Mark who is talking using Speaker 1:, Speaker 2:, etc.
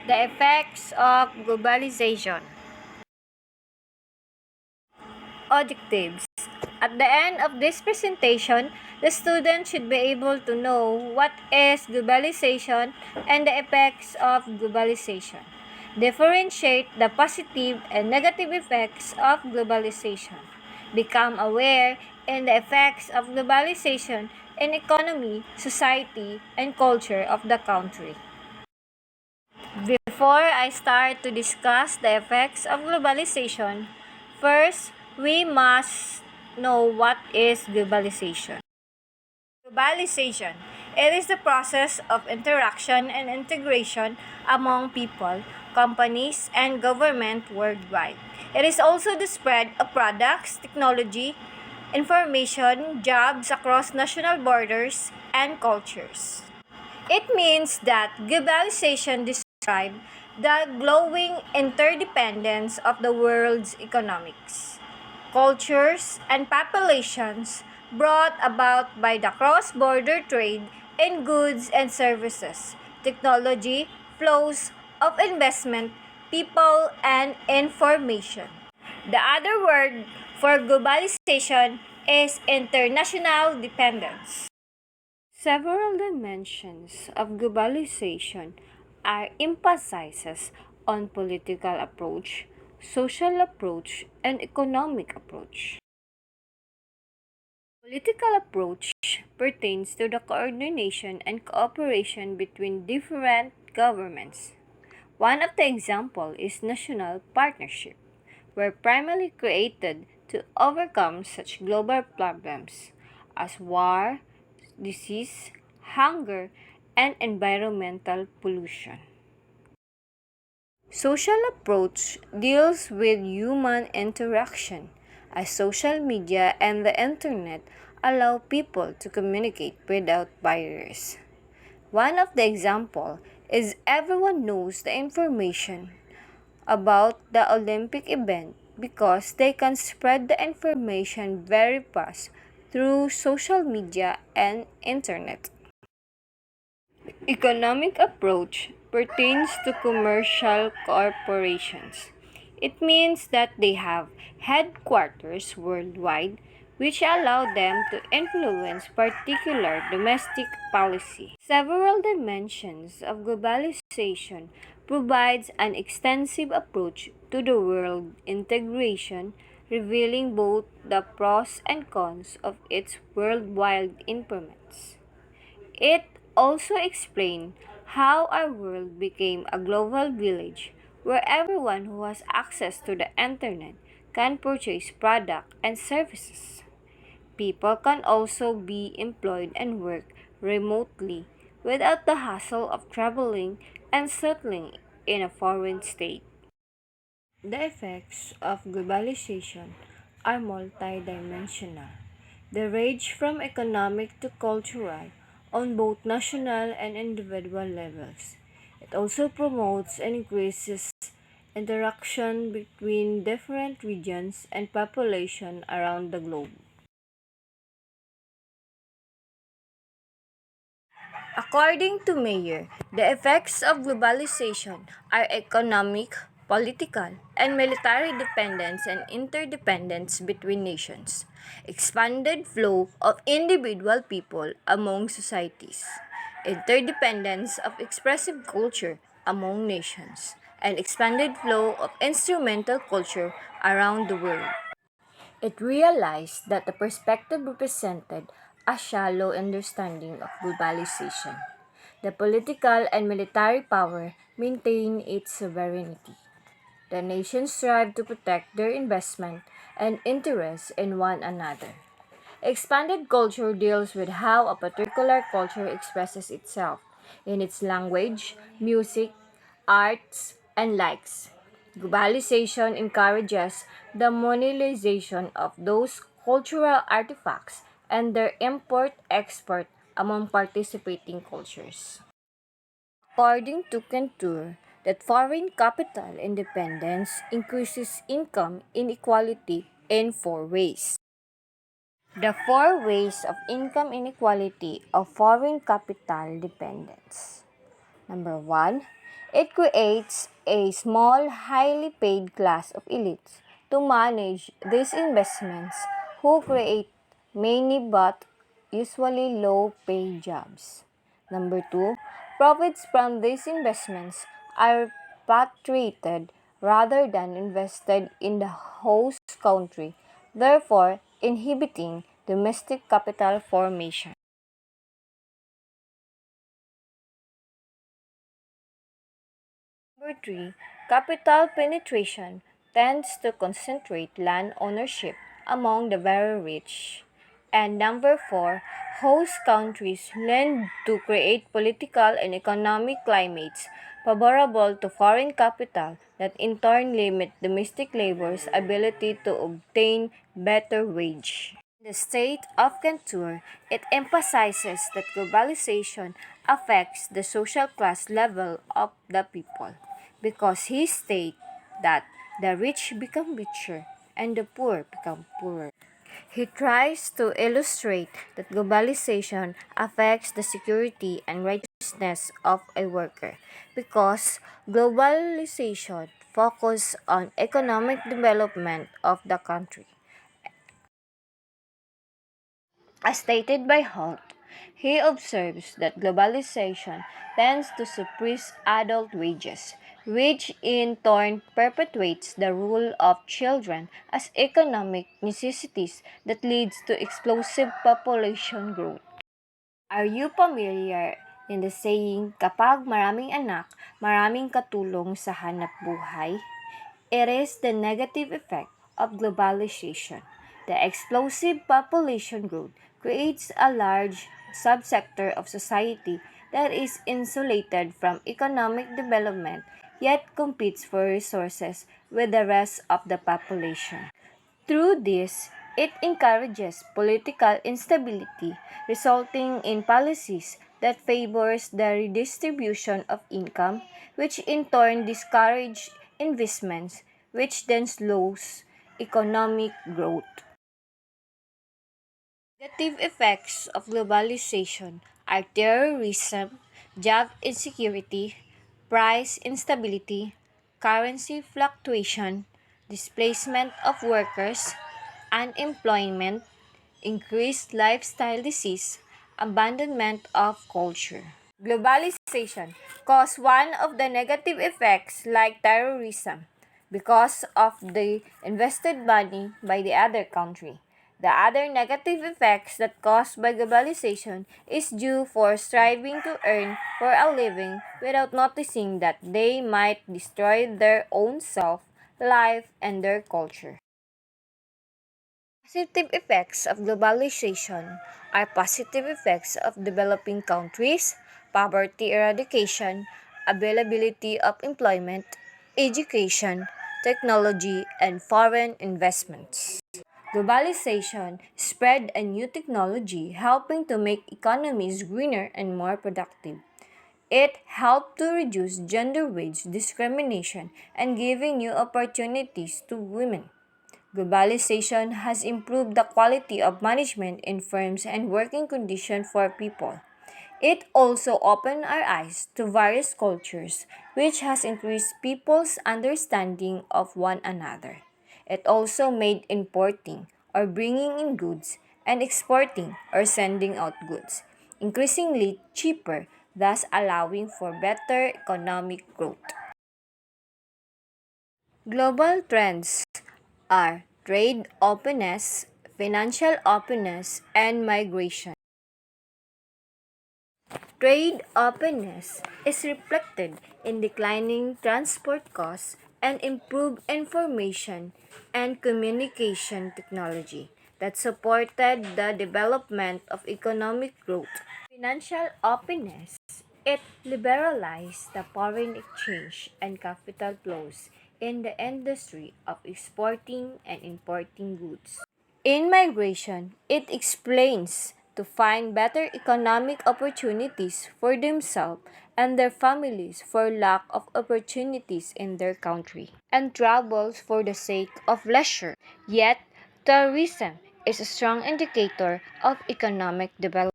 Speaker 1: The effects of globalization. Objectives. At the end of this presentation, the student should be able to know what is globalization and the effects of globalization. Differentiate the positive and negative effects of globalization. Become aware in the effects of globalization in economy, society, and culture of the country. Before I start to discuss the effects of globalization, first, we must know what is globalization. Globalization. It is the process of interaction and integration among people, companies, and government worldwide. It is also the spread of products, technology, information, jobs across national borders, and cultures. It means that globalization describes the growing interdependence of the world's economics, cultures, and populations brought about by the cross-border trade in goods and services, technology, flows of investment, people, and information. The other word for globalization is international dependence. Several dimensions of globalization are emphasizes on political approach, social approach, and economic approach. Political approach pertains to the coordination and cooperation between different governments. One of the example is national partnership, were primarily created to overcome such global problems as war, disease, hunger, and environmental pollution. Social approach deals with human interaction, as social media and the internet allow people to communicate without barriers. One of the example is everyone knows the information about the Olympic event because they can spread the information very fast through social media and internet. Economic approach pertains to commercial corporations. It means that they have headquarters worldwide which allow them to influence particular domestic policy. Several dimensions of globalization provides an extensive approach to the world integration, revealing both the pros and cons of its worldwide implements. It also explained how our world became a global village where everyone who has access to the internet can purchase products and services. People can also be employed and work remotely without the hassle of traveling and settling in a foreign state. The effects of globalization are multidimensional. They range from economic to cultural on both national and individual levels. It also promotes and increases interaction between different regions and population around the globe. According to Mayer, the effects of globalization are economic, political, and military dependence and interdependence between nations, expanded flow of individual people among societies, interdependence of expressive culture among nations, and expanded flow of instrumental culture around the world. It realized that the perspective represented a shallow understanding of globalization. The political and military power maintain its sovereignty. The nations strive to protect their investment and interests in one another. Expanded culture deals with how a particular culture expresses itself in its language, music, arts, and likes. Globalization encourages the monetization of those cultural artifacts and their import-export among participating cultures. According to Cantor, that foreign capital independence increases income inequality in four ways. The four ways of income inequality of foreign capital dependence. Number one, it creates a small, highly paid class of elites to manage these investments who create many but usually low paid jobs. Number two, profits from these investments are repatriated rather than invested in the host country, therefore inhibiting domestic capital formation. Number three, capital penetration tends to concentrate land ownership among the very rich. And number four, host countries lend to create political and economic climates favorable to foreign capital that in turn limit domestic labor's ability to obtain better wage. In the state of Cantor, it emphasizes that globalization affects the social class level of the people because he states that the rich become richer and the poor become poorer. He tries to illustrate that globalization affects the security and righteousness of a worker because globalization focuses on economic development of the country. As stated by Holt, he observes that globalization tends to suppress adult wages, which in turn perpetuates the rule of children as economic necessities that leads to explosive population growth. Are you familiar in the saying, kapag maraming anak, maraming katulong sa hanap buhay? It is the negative effect of globalization. The explosive population growth creates a large subsector of society that is insulated from economic development yet competes for resources with the rest of the population. Through this, it encourages political instability, resulting in policies that favors the redistribution of income, which in turn discourage investments, which then slows economic growth. Negative effects of globalization are terrorism, job insecurity, price instability, currency fluctuation, displacement of workers, unemployment, increased lifestyle disease, abandonment of culture. Globalization cause one of the negative effects like terrorism because of the invested money by the other country. The other negative effects that caused by globalization is due for striving to earn for a living without noticing that they might destroy their own self, life, and their culture. Positive effects of globalization are positive effects of developing countries, poverty eradication, availability of employment, education, technology, and foreign investments. Globalization spread a new technology helping to make economies greener and more productive. It helped to reduce gender wage discrimination and giving new opportunities to women. Globalization has improved the quality of management in firms and working conditions for people. It also opened our eyes to various cultures, which has increased people's understanding of one another. It also made importing or bringing in goods and exporting or sending out goods increasingly cheaper, thus allowing for better economic growth. Global trends are trade openness, financial openness, and migration. Trade openness is reflected in declining transport costs and improved information and communication technology that supported the development of economic growth. Financial openness, it liberalized the foreign exchange and capital flows in the industry of exporting and importing goods. In migration, it explains to find better economic opportunities for themselves and their families for lack of opportunities in their country, and travels for the sake of leisure. Yet, tourism is a strong indicator of economic development.